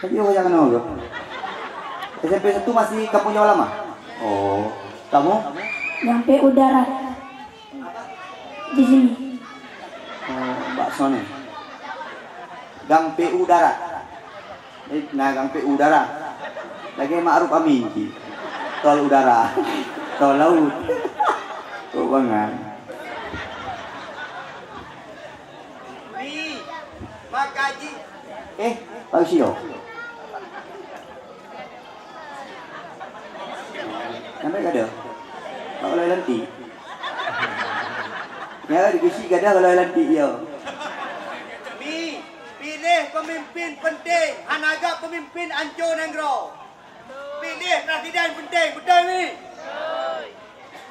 Tapi oh jangan nol. SMP 1 masih kampung Jawa Lama. Oh, kamu? Sampai udara di sini. Oh, bakso nih. Gang PU Darat. Nah, Gang PU Darat. Lagi Ma'ruf Amin ki. Tol udara. Tol laut. Kok banget. Ni, makaji. Pak Sio. Sampai kada. Kalau lanti. Ya, dikisi kada kalau lanti yo. Ni, pilih pemimpin penting. Hanaga pemimpin ancur nenggro. Pilih presiden penting, betul ni?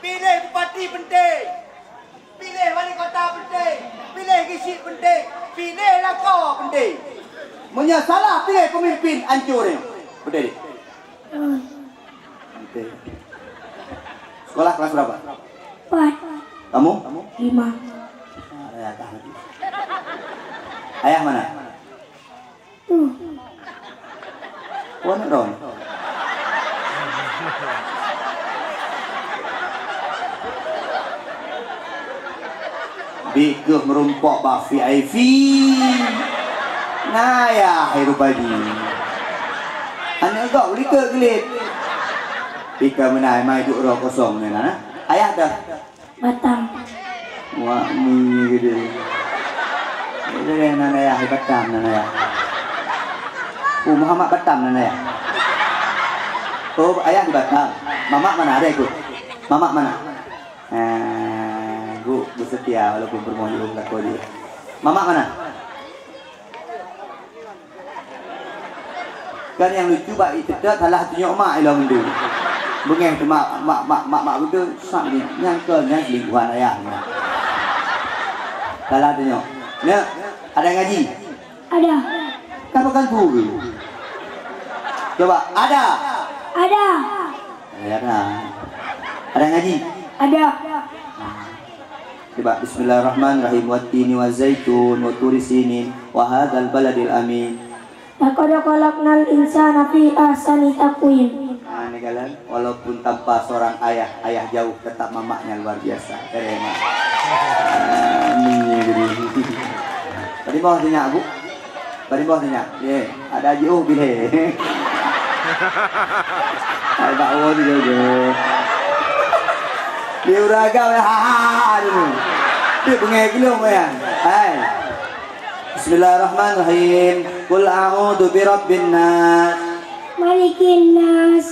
Pilih bupati penting. Pilih wali kota penting. Pilih gisit penting. Pilih lakor penting. Menyasalah pilih pemimpin ancur ni. Betul dik? Betul. Sekolah kelas berapa? 4, Kamu? 5. Ayah tahan. Ayah mana? Tuh, Puan Ron. Bikuh merumpok Bafi Aifi. Nah ya, hirup pagi. Anak kau beli ke gelit. Ika menai mai duk roh kosong ni nah. Ayah dah. Batam. Wah, ni gede. Jadi nana ya, Batam nana ya. Muhammad Batam nana ya. Oh, ayah di Batam. Mama mana ada ikut? Mama mana? Bu bersetia walaupun bermohon laku dia. Mama mana? Kan yang lucu bak itu salah tunjuk mak ilang tu. Bengeng tu mak itu sak ni nyangkelnya lingkungan ayahnya. Salah tunjuk. Nek ada ngaji? Ada. Kan bukan guru. Coba ada. Ada. Ada. Ada ngaji? Ada. Coba bismillahirrahmanirrahim wa tini wa zaitun wa turi sinin wa hadzal baladil amin. Laqad khalaqnal insana fi ahsani taqwim. Nah, ini kalian walaupun tanpa seorang ayah, ayah jauh tetap mamaknya luar biasa. Keren. Tadi bawah tanya Bu. Tadi bawah tanya. Ya, ada aja oh bileh. Ada bawa dia je. Dia uraga ha dulu. Dia pengen kilo ya. Hai. Bismillahirrahmanirrahim. Qul a'udzu birabbin nas. Malikin nas,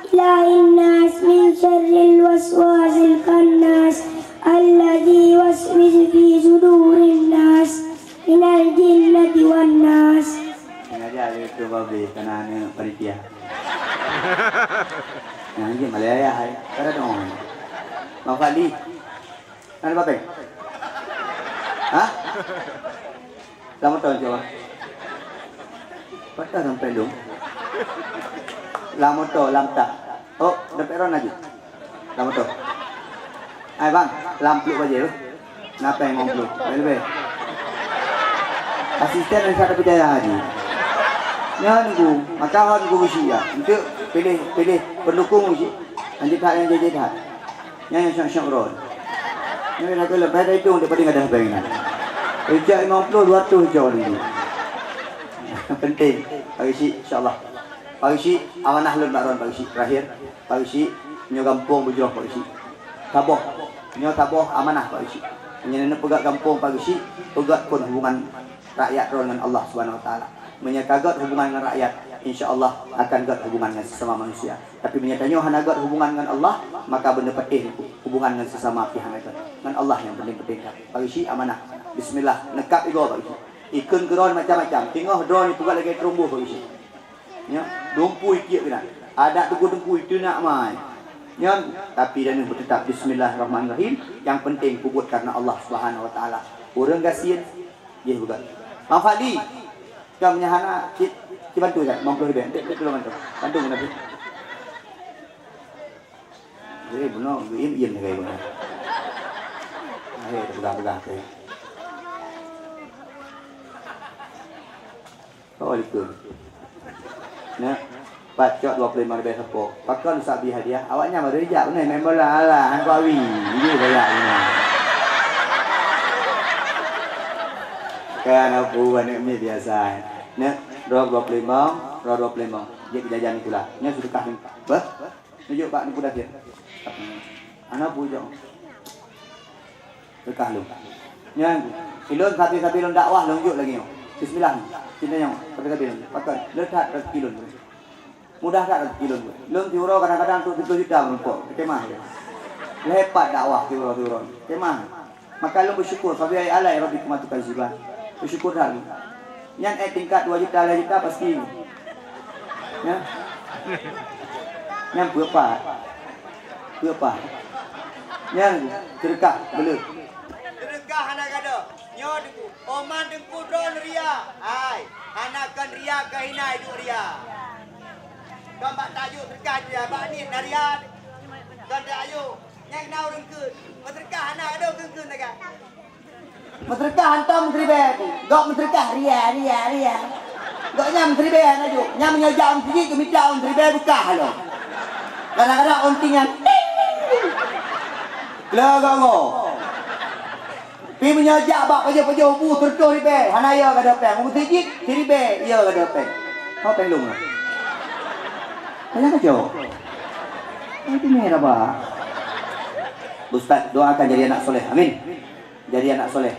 ilahin nas, min syarril waswasil khannas, alladzi waswisu fi sudurin nas, minal jinnati wan nas. Sengaja itu babi karena panitia. Nah, ini Malaya hai. Kada dong. Mau kali. Ada apa? Hah? Lama tahun coba. Patah sampai dong. Lama to, lamta. Oh, dapat ron lagi. Lama to. Ay bang, lamplu aja lu. Kenapa yang ngomplu? Lebih. Asisten yang saya percaya haji. Ya nunggu, maka nunggu usia. Untuk pilih pendukung usia. Nanti tak yang jadi tak. Yang syok ron. Yang nak lebih dari itu untuk pada ada pengen. Ejak 50 200 jauh ni. Penting. Pagi si insyaallah. Pagi si amanah lun ron pagi si terakhir. Pagi si nyo kampung bujroh pagi si. Taboh. Nyo taboh amanah pagi si. Menyenena pegat kampung pagi si, pegat pun hubungan rakyat dengan Allah Subhanahu wa taala. Menyakagat hubungan dengan rakyat, insyaallah akan gat hubungan dengan sesama manusia. Tapi menyatanya hanagat hubungan dengan Allah, maka benda penting hubungan dengan sesama pihak dengan Allah yang penting-penting. Pagi si amanah. Bismillah, nekap ego pagi si. Ikun geron macam-macam. Tengok drone ni pegat lagi terumbuh pagi si. Ya, dumpu ikik kena. Ada tu dumpu itu nak mai. Ya, tapi dan bertetap bismillahirrahmanirrahim. Yang penting puput karena Allah Subhanahu wa taala. Orang gasian dia juga. Mak Fadli, kau punya anak kita bantu tak? Mampu lebih. Dia tolong bantu. Bantu mana tu? Jadi benar, im kayak benar. Ayo pegang-pegang tu. Kau ikut. Nah, pacot 25 ribu sepok. Pakon sabi hadiah. Awaknya baru ijak ni member lah hang kawi. Ini bayar ni. Kan aku anak ni biasa. Nah, 25, 25. Dia jajan itulah. Nya sudah kah ni. Bah. Tunjuk Pak ni pun dah dia. Anak bujang. Dekah lu. Nya ilun sapi-sapi lon dakwah lonjuk lagi yo. Bismillah. Kita yang sapi-sapi lon. Pakon letak rezeki lon. Mudah tak rezeki lon. Lon tiuro kadang-kadang tu 7 juta rupiah. Kemah dia. Lepas dakwah tiuro-tiuro. Kemah. Maka lu bersyukur sabi ai alai rabbi kumatukan zibah. Bersyukur dah lu. Yang tingkat 2 juta 3 juta pasti. Ya. Yang berapa? Berapa? Yang sedekah belum. Sedekah anak kada. Nyo deku. Oman dengku don ria. Ai, anak kan ria kahina hidup ria. Kan bak tajuk sedekah dia, bak ni ria. Kan dak ayo. Yang nau rengkeun. Sedekah anak ada rengkeun dekat. Menteri hantar menteri ber. Gok menteri ria. Goknya menteri ber aja. Nya menyajak menteri ke minta menteri ber buka lo. Kadang-kadang ontingan. Lago. Pi menyajak bak pajo-pajo bu tertuh ri ber. Hanaya kada peng. Menteri jik diri ber. Ya kada peng. Kau peng long lah. Ayah kajo. Itu merah bah. Ustaz doakan jadi anak soleh. Amin. Jadi anak soleh.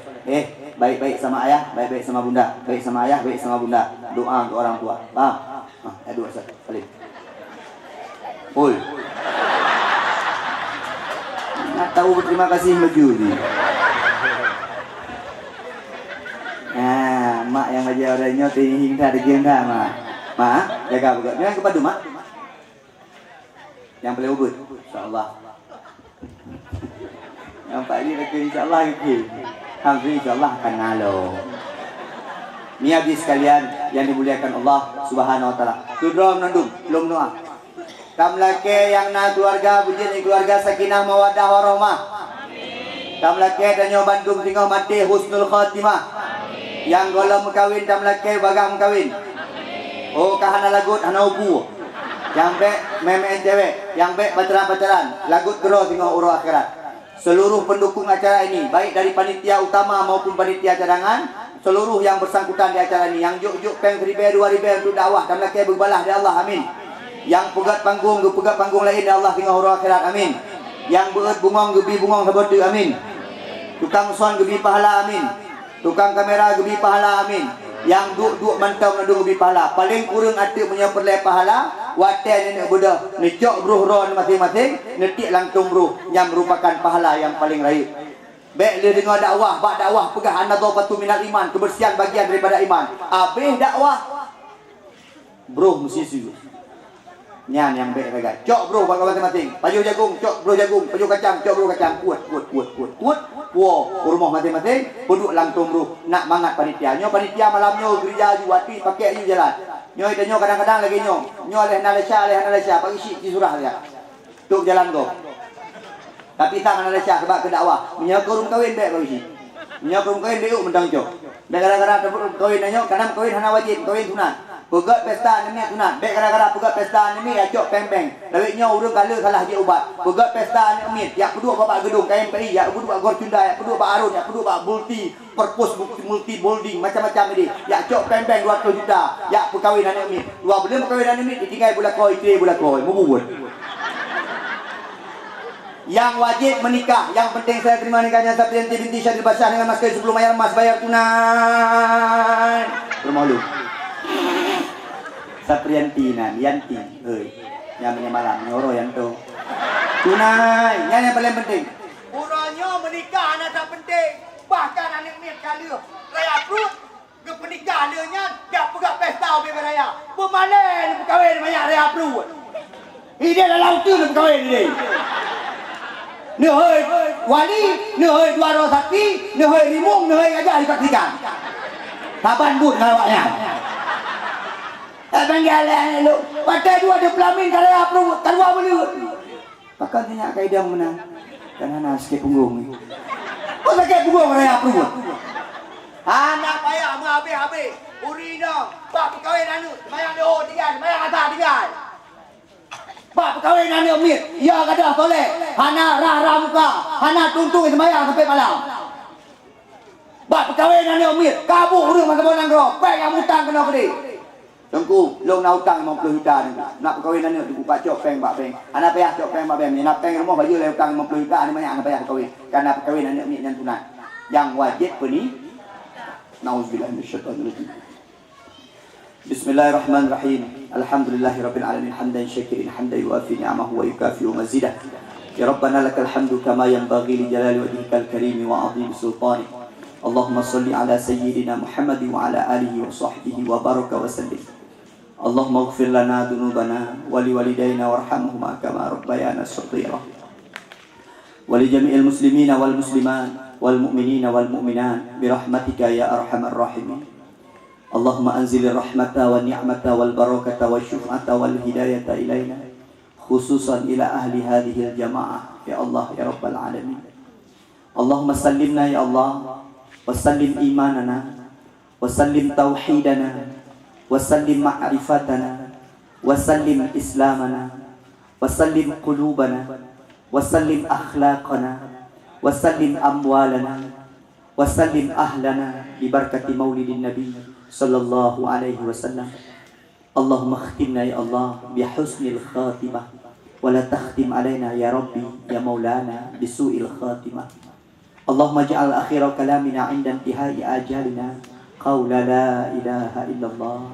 Baik-baik sama ayah, baik-baik sama bunda. Baik sama ayah, baik sama bunda. Doa untuk orang tua. Faham? Dua Ustaz. Salim. Oi. Nak tahu berterima kasih majuli. Mak yang ajar orangnya tinggi dah degeng dah mak. Mak, jaga betul. Jangan kepada mak. Yang boleh ubud. Insya-Allah. Nampak ni lagi insya-Allah lagi. Alhamdulillah insya-Allah akan ngalo. Ni habis sekalian yang dimuliakan Allah Subhanahu wa taala. Sudah menandung, belum doa. Kam laki yang nak keluarga puji keluarga sakinah mawaddah warahmah. Kam laki dan nyo Bandung tinggal mati husnul khatimah. Yang golong kawin tam laki bagang kawin. Oh kahana lagut hana ubu. Yang bek meme cewek, yang bek pacaran-pacaran, lagut gero tinggal urus akhirat. Seluruh pendukung acara ini, baik dari panitia utama maupun panitia cadangan, seluruh yang bersangkutan di acara ini, yang juk-juk peng 1,000 2,000 untuk dakwah dan laki berbalah dari Allah, amin. Yang pegat panggung lain dari Allah tinggal urus akhirat, amin. Yang beut bungong gebi bungong sabotu, amin. Tukang sound gebi pahala, amin. Tukang kamera gebi pahala, amin. Yang duk mantau nadung gebi pahala. Paling kurang ati punya perleh pahala. Waten ini budak necok bruh ron masing-masing, netik langtung bruh yang merupakan pahala yang paling raih. Baik dia dengar dakwah, bak dakwah pegah an-nadhafatu minal iman, kebersihan bagian daripada iman. Habis dakwah bruh mesti siu. Nyan yang baik agak. Cok bruh bak masing-masing. Baju jagung, cok bruh jagung, baju kacang, cok bruh kacang. Kuat. Wow, rumah masing-masing duduk langtung bruh. Nak mangat panitia. Nyo panitia malamnyo gereja juwati pakai you jalan. Nyo itu nyo kadang-kadang lagi nyo oleh Malaysia pagi isi surah dia. Tuk jalan go. Tapi tak Malaysia sebab ke dakwah. Menyakur kawin baik pagi isi. Menyakur kawin diuk mendang cok. Dan kadang-kadang kawin nyo kadang kawin hana wajib, kawin sunat. Pegat pesta ni sunat. Baik kadang-kadang pegat pesta ni acok peng-peng. Lawik nyo urang kala salah je ubat. Pegat pesta ni umit. Ya kedua bapak gedung KMPI, ya kedua gor cunda, ya kedua pak Arun, ya kedua pak multi purpose multi bolding macam-macam ini. Ya cok peng-peng 200 juta. Ya perkahwinan ni umit. Dua belum perkahwinan ni ditinggal bulan koi, 3 bulan koi. Mubut. Yang wajib menikah, yang penting saya terima nikahnya Sapriyanti binti Syaril Basyah dengan mas kawin sebelum bayar emas bayar tunai. Bermalu. Sapriyanti Yanti, namanya malam nyoro yang tu. Tunai, yang paling penting. Urangnya menikah anak tak penting. Bahkan anak ni kala raya perut ke pernikahan dia nya dak pegang pesta obeng raya. Pemane ni berkahwin banyak raya perut. Ini dah laut tu berkahwin ni. Ni hoi wali, ni hoi dua sakti, ni hoi rimung, ni hoi ajar disaksikan. Saban but ngawaknya. Abang jalan lu. Pakai dua dia pelamin kalau apa keluar mulut. Pakai tanya kaidah menang. Karena sikit punggung ni. Kau sakit punggung raya perut. Anak payah habis-habis. Uri dah. Pak perkahwin anu. Mayang dia tiga, mayang atas. perkahwinan ni Mir. Ya kata soleh. Hana rah muka. Hana tuntung semayang sampai malam. Bak perkahwinan ni Mir. Kabur rumah kebonan kau. Pek yang hutang kena kedi. Tengku, long nak hutang 50 juta ni. Nak perkahwinan ni tengku pak cok peng bak peng. Anak payah cok peng bak peng. Nak peng rumah baju le hutang 50 juta ni banyak anak payah kahwin. Karena perkahwinan ni yang tunai. Yang wajib apa ni? Nauzubillah minasyaitanir rajim. Bismillahirrahmanirrahim. Alhamdulillahirabbil alamin hamdan syakirin hamdan yuafi ni'amahu wa yukafi'u mazidah. Ya Rabbana lakal hamdu kama yanbaghi li jalali wajhikal karim wa 'azimi sultanik. Allahumma shalli ala sayyidina Muhammad wa ala alihi wa sahbihi wa baraka wa sallim. Allahumma ighfir lana dhunubana wa liwalidayna warhamhuma kama rabbayana shaghira. Wa li jami'il muslimina wal muslimat wal mu'minina wal mu'minat bi rahmatika ya arhamar rahimin. Allahumma anzilir rahmata wa ni'mata wal barakata wa syuf'ata wal hidayata ilaina khususan ila ahli hadhil jamaah ya Allah ya rabbal alamin. Allahumma sallimna ya Allah wa sallim imanana wa sallim tauhidana wa sallim ma'rifatana wa sallim islamana wa sallim qulubana wa sallim akhlaqana wa sallim amwalana wa sallim ahlana bi barakati maulidin nabi sallallahu alaihi wasallam. Allahumma khtimna ya Allah bi husnil khatimah wa la takhtim alaina ya rabbi ya maulana bi su'il khatimah. Allahumma ja'al akhira kalamina 'inda intihai ajalina qawla la ilaha illallah.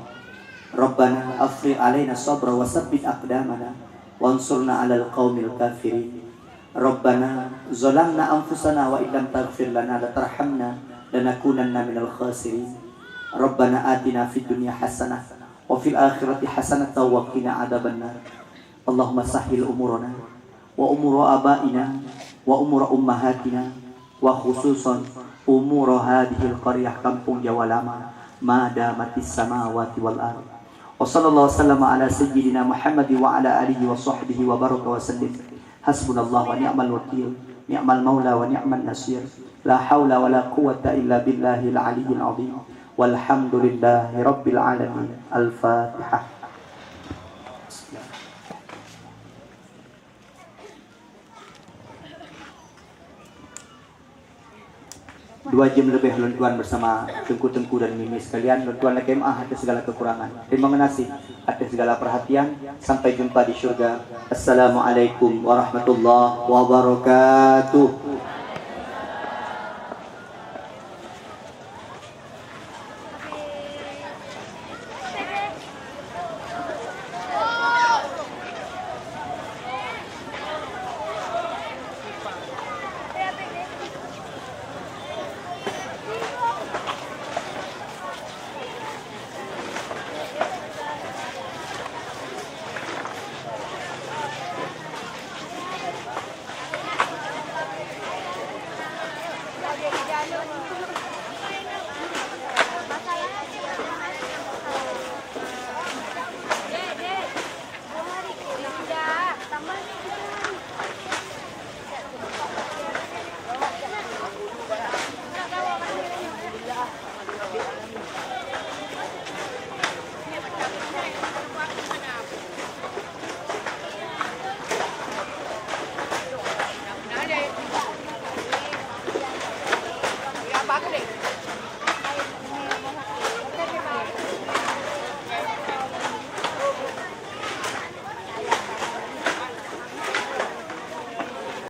Rabbana afrigh 'alaina sabra wa tsabbit aqdamana wansurna 'alal qaumil kafirin. Rabbana zalamna anfusana wa illam taghfir lana wa tarhamna lanakunanna minal khasirin. Rabbana atina fid dunya hasanah wa fil akhirati hasanah wa qina adzabannar. Allahumma sahhil umurana wa umur abaina wa umur ummahatina wa khususan umur hadhil qaryah kampung Jawa Lama ma damatis samawati wal ardh. Wa sallallahu wasallam ala sayyidina Muhammad wa ala alihi wa sahbihi wa baraka wa sallim. Hasbunallahu wa ni'mal wakil, ni'mal maula wa ni'mal nasir. La haula wa la quwwata illa billahil aliyyil azim. Walhamdulillahi rabbil alamin. Al-Fatihah. 2 jam lebih tuan bersama tengku-tengku dan mimi sekalian. Tuan lagi maaf atas segala kekurangan. Terima kasih atas segala perhatian. Sampai jumpa di syurga. Assalamualaikum warahmatullahi wabarakatuh.